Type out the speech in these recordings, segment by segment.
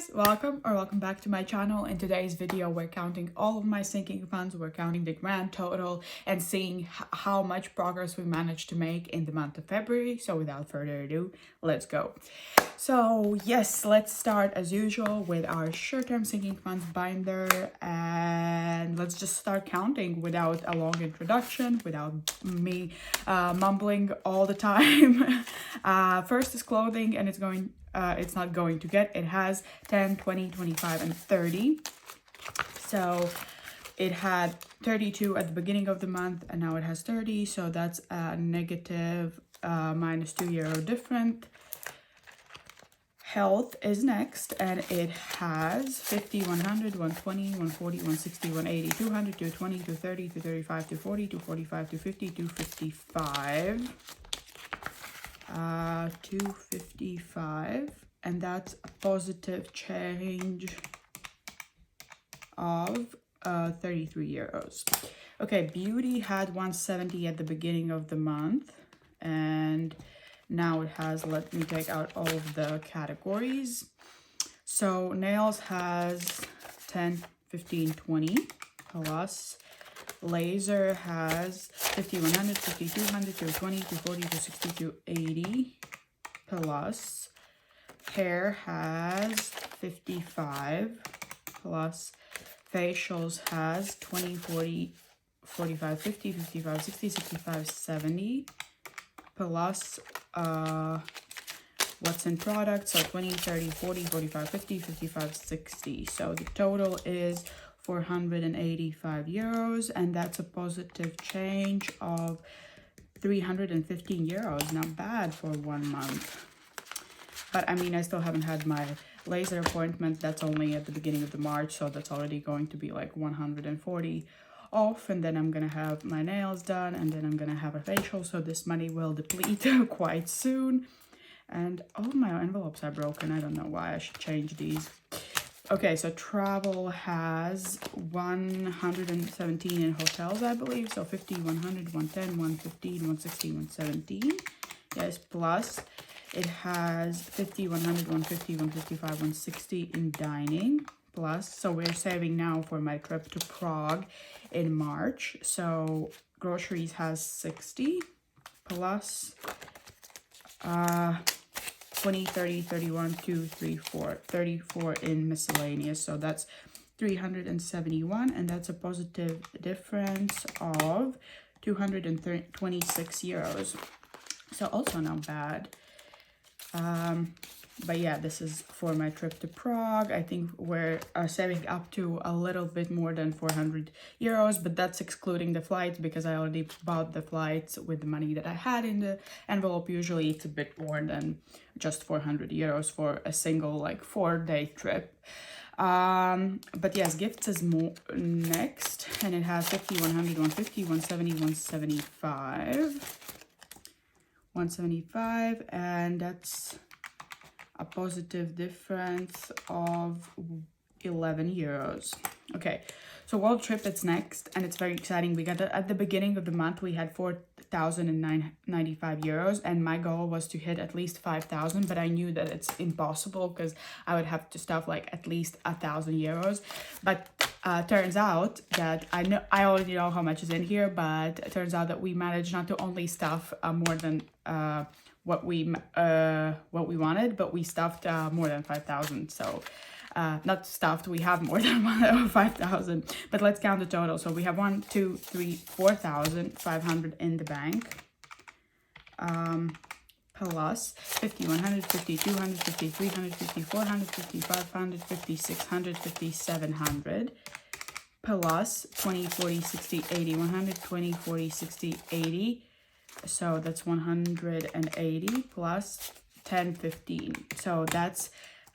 guys, welcome back to my channel. In today's video we're counting all of my sinking funds, we're counting the grand total and seeing how much progress we managed to make in the month of February. So without further ado, let's go. So yes, let's start as usual with our short-term sinking funds binder, and let's just start counting without a long introduction, without me mumbling all the time. First is clothing, and it's not going to get, it has 10, 20, 25 and 30. So it had 32 at the beginning of the month and now it has 30, so that's a negative minus €2 different. Health is next, and it has 50, 100, 120, 140, 160, 180, 200, 220, 230, 235, 240, 245, 250, 255. 255, and that's a positive change of €33. Okay, beauty had 170 at the beginning of the month, and now it has, let me take out all of the categories. So nails has 10, 15, 20 plus. Laser has 50, 100, 50, 200, 220, 240, 260, 280 plus. Hair has 55 plus. Facials has 20, 40, 45, 50, 55, 60, 65, 70 plus. What's in product, so 20, 30, 40, 45, 50, 55, 60. So the total is €485, and that's a positive change of €315. Not bad for 1 month. But I mean, I still haven't had my laser appointment. That's only at the beginning of the March, so that's already going to be like 140 off, and then I'm gonna have my nails done, and then I'm gonna have a facial, so this money will deplete quite soon. And all my envelopes are broken. I don't know why. I should change these. Okay, so travel has 117 in hotels, I believe. So 50, 100, 110, 115, 116, 117. Yes, plus it has 50, 100, 150, 155, 160 in dining. Plus, so we're saving now for my trip to Prague in March. So groceries has 60 plus 20, 30, 31, 2, 3, 4, 34 in miscellaneous. So that's 371, and that's a positive difference of €226. So also not bad. But yeah, this is for my trip to Prague. I think we're saving up to a little bit more than €400, but that's excluding the flights because I already bought the flights with the money that I had in the envelope. Usually it's a bit more than just €400 for a single like 4-day trip. But yes, gifts is more next, and it has 50, 100, 150, 170, 175, and that's a positive difference of €11. Okay, so world trip is next, and it's very exciting. We got at the beginning of the month we had €4,095, and my goal was to hit at least 5,000, but I knew that it's impossible because I would have to stuff like at least €1,000. But turns out that I already know how much is in here, but it turns out that we managed not to only stuff more than what we wanted, but we stuffed more than 5,000. So not stuffed, we have more than 5,000, but let's count the total. So we have 1, 2, 3, 4,500 in the bank, plus 50, 150, 250, 350, 450, 550, 600, 700, plus 20, 40, 60, 80, 120, 40, 60, 80. So that's 180 plus 10, 15. So that's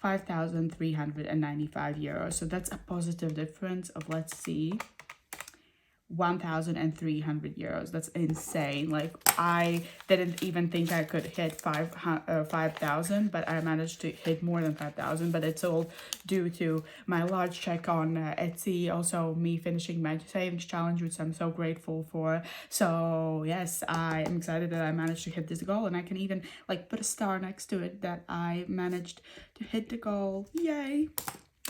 €5,395. So that's a positive difference of, let's see, 1,300 euros. That's insane. Like, I didn't even think I could hit 5,000, but I managed to hit more than 5,000. But it's all due to my large check on Etsy, also me finishing my savings challenge, which I'm so grateful for. So yes, I am excited that I managed to hit this goal, and I can even like put a star next to it that I managed to hit the goal. Yay!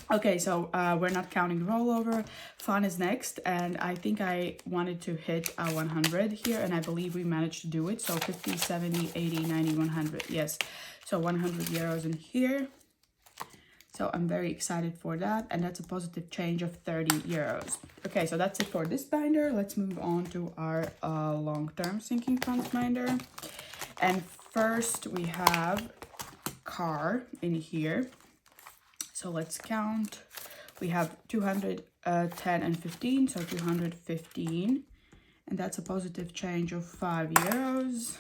Okay, so we're not counting the rollover. Fun is next, and I think I wanted to hit 100 here, and I believe we managed to do it. So 50, 70, 80, 90, 100. Yes, so 100 euros in here. So I'm very excited for that, and that's a positive change of 30 euros. Okay, so that's it for this binder. Let's move on to our long-term sinking funds binder. And first we have car in here. So let's count. We have 210 and 15, so 215. And that's a positive change of 5 euros.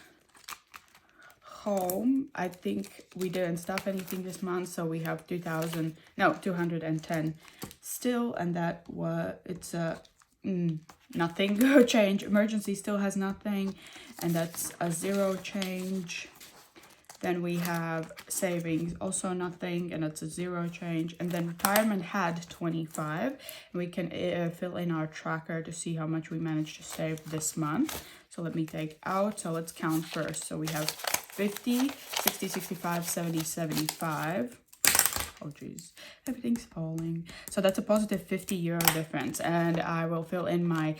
Home, I think we didn't stuff anything this month, so we have 210 still, and that was, it's a nothing change. Emergency still has nothing, and that's a 0 change. Then we have savings, also nothing, and it's a 0 change. And then retirement had 25. And we can fill in our tracker to see how much we managed to save this month. So let me take out. So let's count first. So we have 50, 60, 65, 70, 75. Oh geez, everything's falling. So that's a positive 50 euro difference. And I will fill in my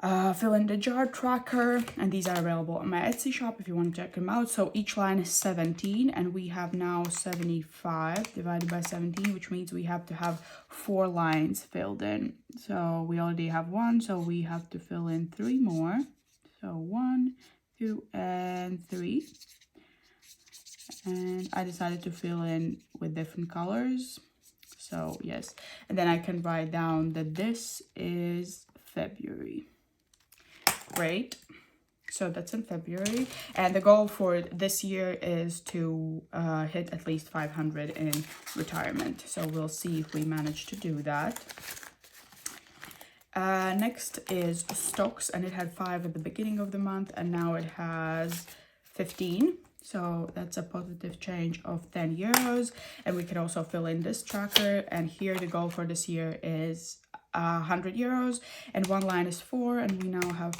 the jar tracker, and these are available on my Etsy shop if you want to check them out. So each line is 17, and we have now 75 divided by 17, which means we have to have 4 lines filled in. So we already have 1, so we have to fill in 3 more. So 1, 2, and 3. And I decided to fill in with different colors. So yes, and then I can write down that this is February. Great, so that's in February, and the goal for this year is to hit at least 500 in retirement. So we'll see if we manage to do that. Next is stocks, and it had 5 at the beginning of the month, and now it has 15. So that's a positive change of 10 euros. And we can also fill in this tracker, and here the goal for this year is 100 euros, and 1 line is 4, and we now have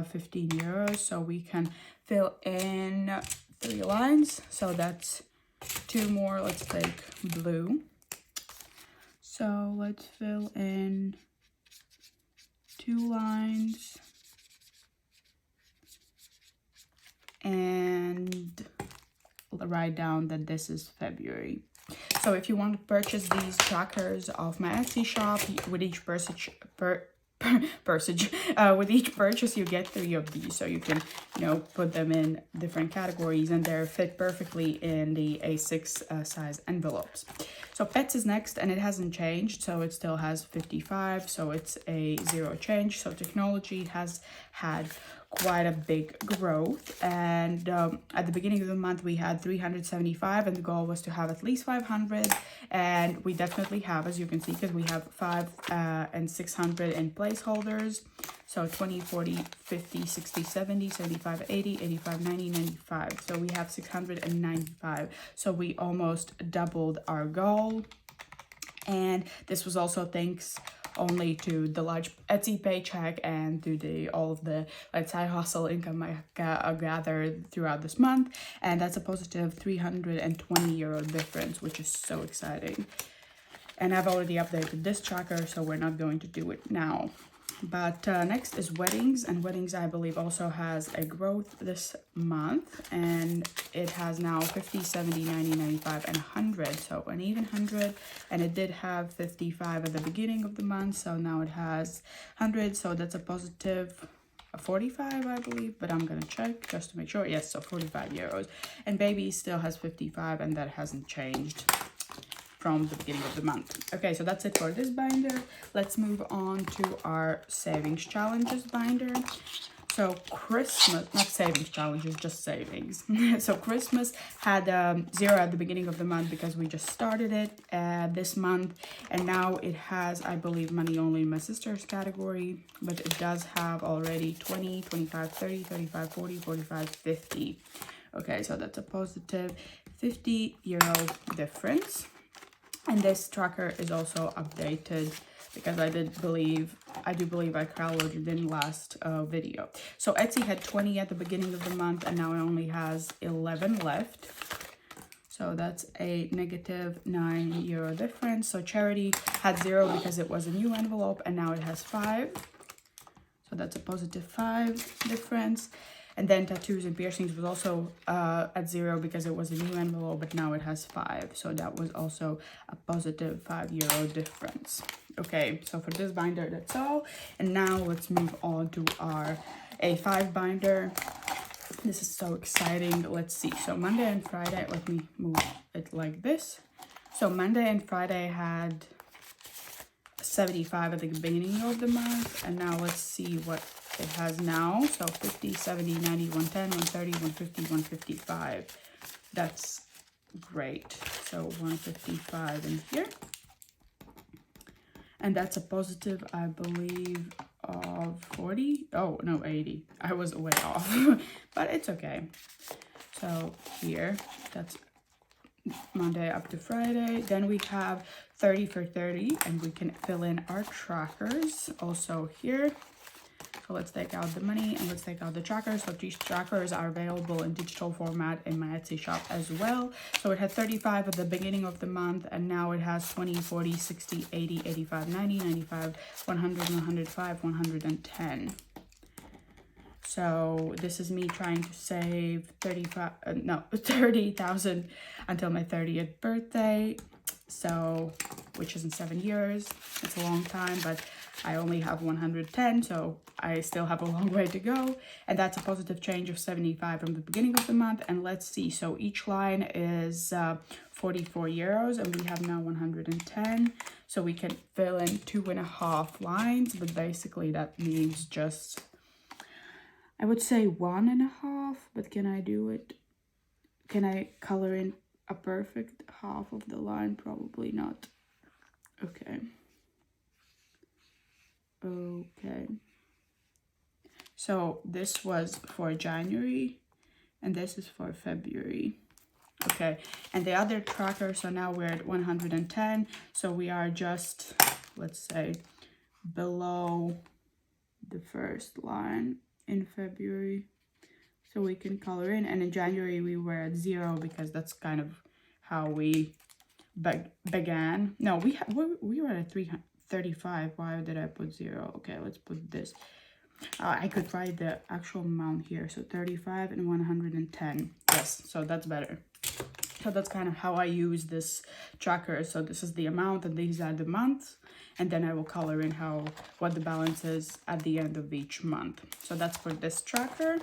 15 euros, so we can fill in 3 lines. So that's 2 more. Let's take blue. So let's fill in 2 lines, and write down that this is February. So if you want to purchase these trackers off my Etsy shop, with each with each purchase you get 3 of these, so you can, you know, put them in different categories, and they're fit perfectly in the A6 size envelopes. So pets is next, and it hasn't changed, so it still has 55, so it's a 0 change. So technology has had quite a big growth, and at the beginning of the month we had 375, and the goal was to have at least 500, and we definitely have, as you can see, because we have 5 and 600 in placeholders. So 20, 40, 50, 60, 70, 75, 80, 85, 90, 95. So we have 695. So we almost doubled our goal, and this was also thanks only to the large Etsy paycheck and to all of the side hustle income I gathered throughout this month, and that's a positive 320 euro difference, which is so exciting. And I've already updated this tracker, so we're not going to do it now. But next is weddings, and weddings I believe also has a growth this month, and it has now 50, 70, 90, 95, and 100, so an even 100, and it did have 55 at the beginning of the month, so now it has 100, so that's a positive 45 I believe, but I'm gonna check just to make sure. Yes, so 45 euros, and baby still has 55, and that hasn't changed from the beginning of the month. Okay, so that's it for this binder. Let's move on to our savings challenges binder. So Christmas, not savings challenges, just savings. So Christmas had 0 at the beginning of the month because we just started it this month. And now it has, I believe, money only in my sister's category. But it does have already 20, 25, 30, 35, 40, 45, 50. Okay, so that's a positive 50 euro difference. And this tracker is also updated because I do believe I colored it in last video. So Etsy had 20 at the beginning of the month and now it only has 11 left. So that's a negative 9 euro difference. So charity had 0 because it was a new envelope and now it has 5. So that's a positive 5 difference. And then tattoos and piercings was also at 0 because it was a new envelope, but now it has 5. So that was also a positive 5 euro difference. Okay, so for this binder, that's all. And now let's move on to our A5 binder. This is so exciting. Let's see. So Monday and Friday, let me move it like this. So Monday and Friday had 75 at the beginning of the month. And now let's see what it has now. So 50, 70, 90, 110, 130, 150, 155. That's great. So 155 in here. And that's a positive, I believe, of 40. Oh, no, 80. I was way off, but it's okay. So here, that's Monday up to Friday. Then we have 30 for 30, and we can fill in our trackers also here. So let's take out the money and let's take out the trackers. So these trackers are available in digital format in my Etsy shop as well. So it had 35 at the beginning of the month and now it has 20, 40, 60, 80, 85, 90, 95, 100, 105, 110. So this is me trying to save 30,000 until my 30th birthday. So, which is in 7 years. It's a long time, but I only have 110, so I still have a long way to go. And that's a positive change of 75 from the beginning of the month. And let's see, so each line is 44 euros and we have now 110. So we can fill in 2.5 lines, but basically that means just, I would say 1.5, but can I do it? Can I color in a perfect half of the line? Probably not. Okay. Okay. So this was for January and this is for February. Okay. And the other tracker, so now we're at 110. So we are just, let's say, below the first line in February. So we can color in, and in January we were at 0 because that's kind of how we began. No, we were at 335. Why did I put 0? Okay, let's put this. I could write the actual amount here. So 35 and 110. Yes, so that's better. So that's kind of how I use this tracker. So this is the amount and these are the months. And then I will color in what the balance is at the end of each month. So that's for this tracker.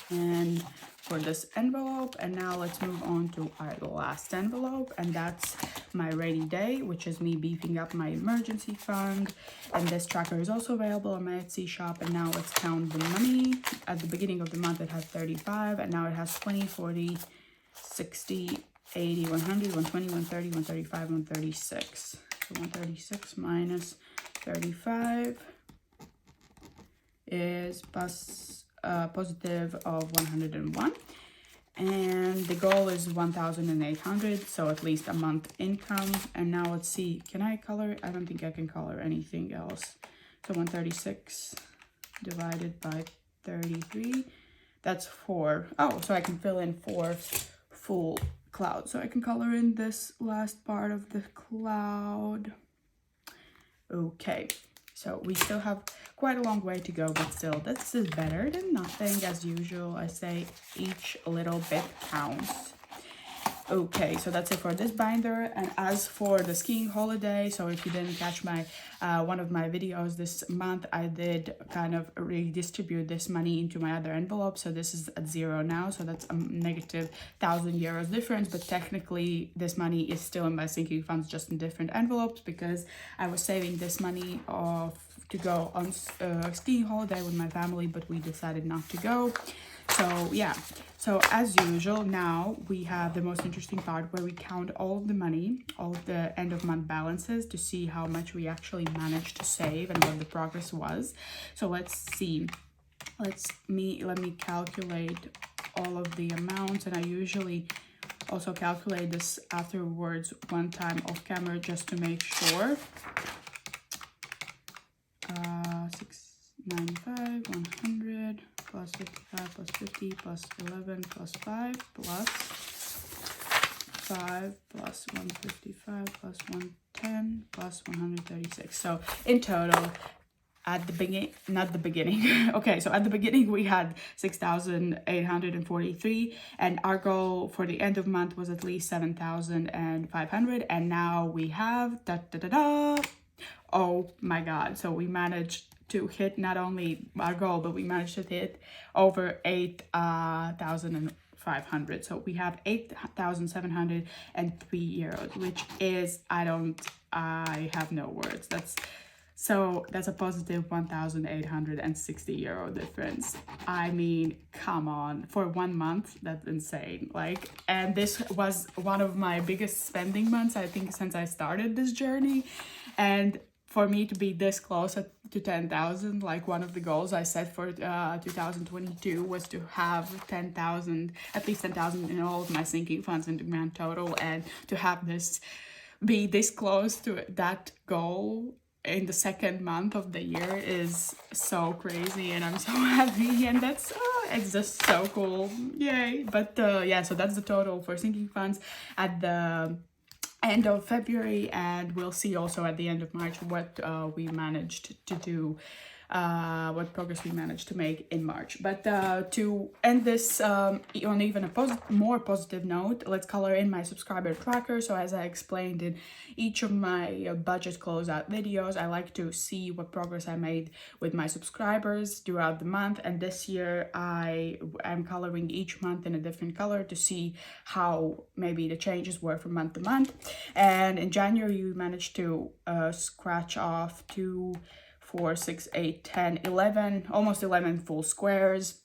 And for this envelope, and now let's move on to our last envelope, and that's my rainy day, which is me beefing up my emergency fund. And this tracker is also available on my Etsy shop. And now let's count the money. At the beginning of the month it has 35 and now it has 20, 40, 60, 80, 100, 120, 130, 135, 136. So 136 minus 35 is positive of 101, and the goal is 1,800, so at least a month income. And now let's see, can I color? I don't think I can color anything else. So 136 divided by 33, that's 4. Oh, so I can fill in 4 full clouds. So I can color in this last part of the cloud. Okay. So we still have quite a long way to go, but still, this is better than nothing. As usual, I say each little bit counts. Okay, so that's it for this binder. And as for the skiing holiday, so if you didn't catch my one of my videos this month, I did kind of redistribute this money into my other envelope. So this is at 0 now, so that's a negative 1,000 euros difference. But technically, this money is still in my sinking funds, just in different envelopes, because I was saving this money to go on skiing holiday with my family, but we decided not to go. So yeah, so as usual, now we have the most interesting part where we count all of the money, all of the end of month balances to see how much we actually managed to save and what the progress was. So let's see. Let me calculate all of the amounts, and I usually also calculate this afterwards one time off camera just to make sure. 695, 100 plus 55 plus 50 plus 11 plus 5 plus 5 plus 155 plus 110 plus 136. So in total, at the beginning, not the beginning, okay, so at the beginning we had 6,843, and our goal for the end of month was at least 7,500, and now we have oh my god, so we managed to hit not only our goal, but we managed to hit over 8,500. So we have 8,703 euros, which is, I have no words. That's a positive 1,860 euro difference. I mean, come on, for 1 month, that's insane. Like, and this was one of my biggest spending months, I think, since I started this journey. And for me to be this close to 10,000, like one of the goals I set for 2022 was to have 10,000, at least 10,000 in all of my sinking funds in the grand total, and to have this be this close to that goal in the second month of the year is so crazy, and I'm so happy, and that's it's just so cool, yay. But yeah, so that's the total for sinking funds at the end of February, and we'll see also at the end of March what we managed to do, what progress we managed to make in March. But to end this on even a more positive note, let's color in my subscriber tracker. So as I explained in each of my budget closeout videos, I like to see what progress I made with my subscribers throughout the month, and this year I am coloring each month in a different color to see how maybe the changes were from month to month. And in January we managed to scratch off 2, 4, 6, 8, 10, 11, almost 11 full squares.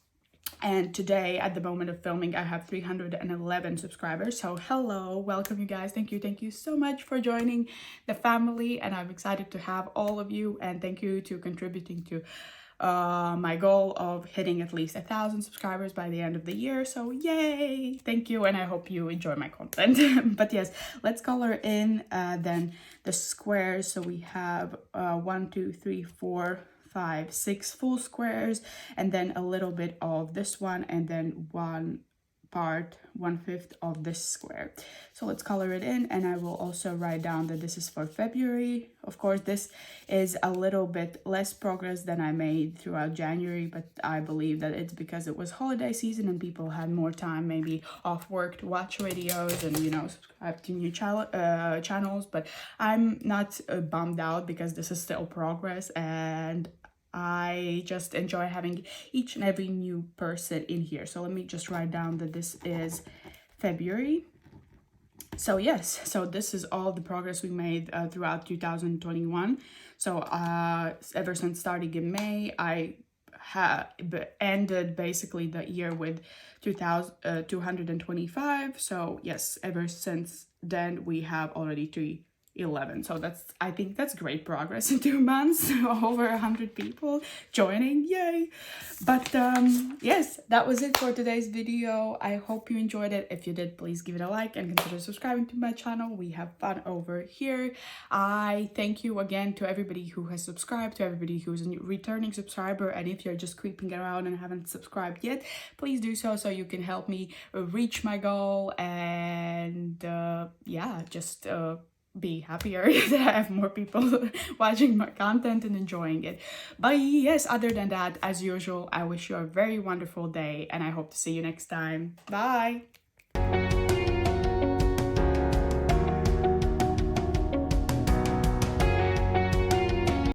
And today, at the moment of filming, I have 311 subscribers. So hello, welcome you guys. Thank you so much for joining the family, and I'm excited to have all of you, and thank you to contributing to my goal of hitting at least 1,000 subscribers by the end of the year. So yay, thank you, and I hope you enjoy my content. But yes, let's color in then the squares. So we have 1, 2, 3, 4, 5, 6 full squares, and then a little bit of this one, and then 1/5 of this square. So let's color it in, and I will also write down that this is for February. Of course, this is a little bit less progress than I made throughout January, but I believe that it's because it was holiday season and people had more time maybe off work to watch videos and, you know, subscribe to new channels. But I'm not bummed out because this is still progress, and I just enjoy having each and every new person in here. So let me just write down that this is February. So yes, so this is all the progress we made throughout 2021. So ever since starting in May, I ended basically the year with 225. So yes, ever since then we have already 311. So I think that's great progress in 2 months. Over 100 people joining, yay. But yes, that was it for today's video. I hope you enjoyed it. If you did, please give it a like and consider subscribing to my channel. We have fun over here. I thank you again to everybody who has subscribed, to everybody who's a returning subscriber, and if you're just creeping around and haven't subscribed yet, please do so you can help me reach my goal, and yeah, just be happier that I have more people watching my content and enjoying it. But yes, other than that, as usual, I wish you a very wonderful day, and I hope to see you next time. Bye.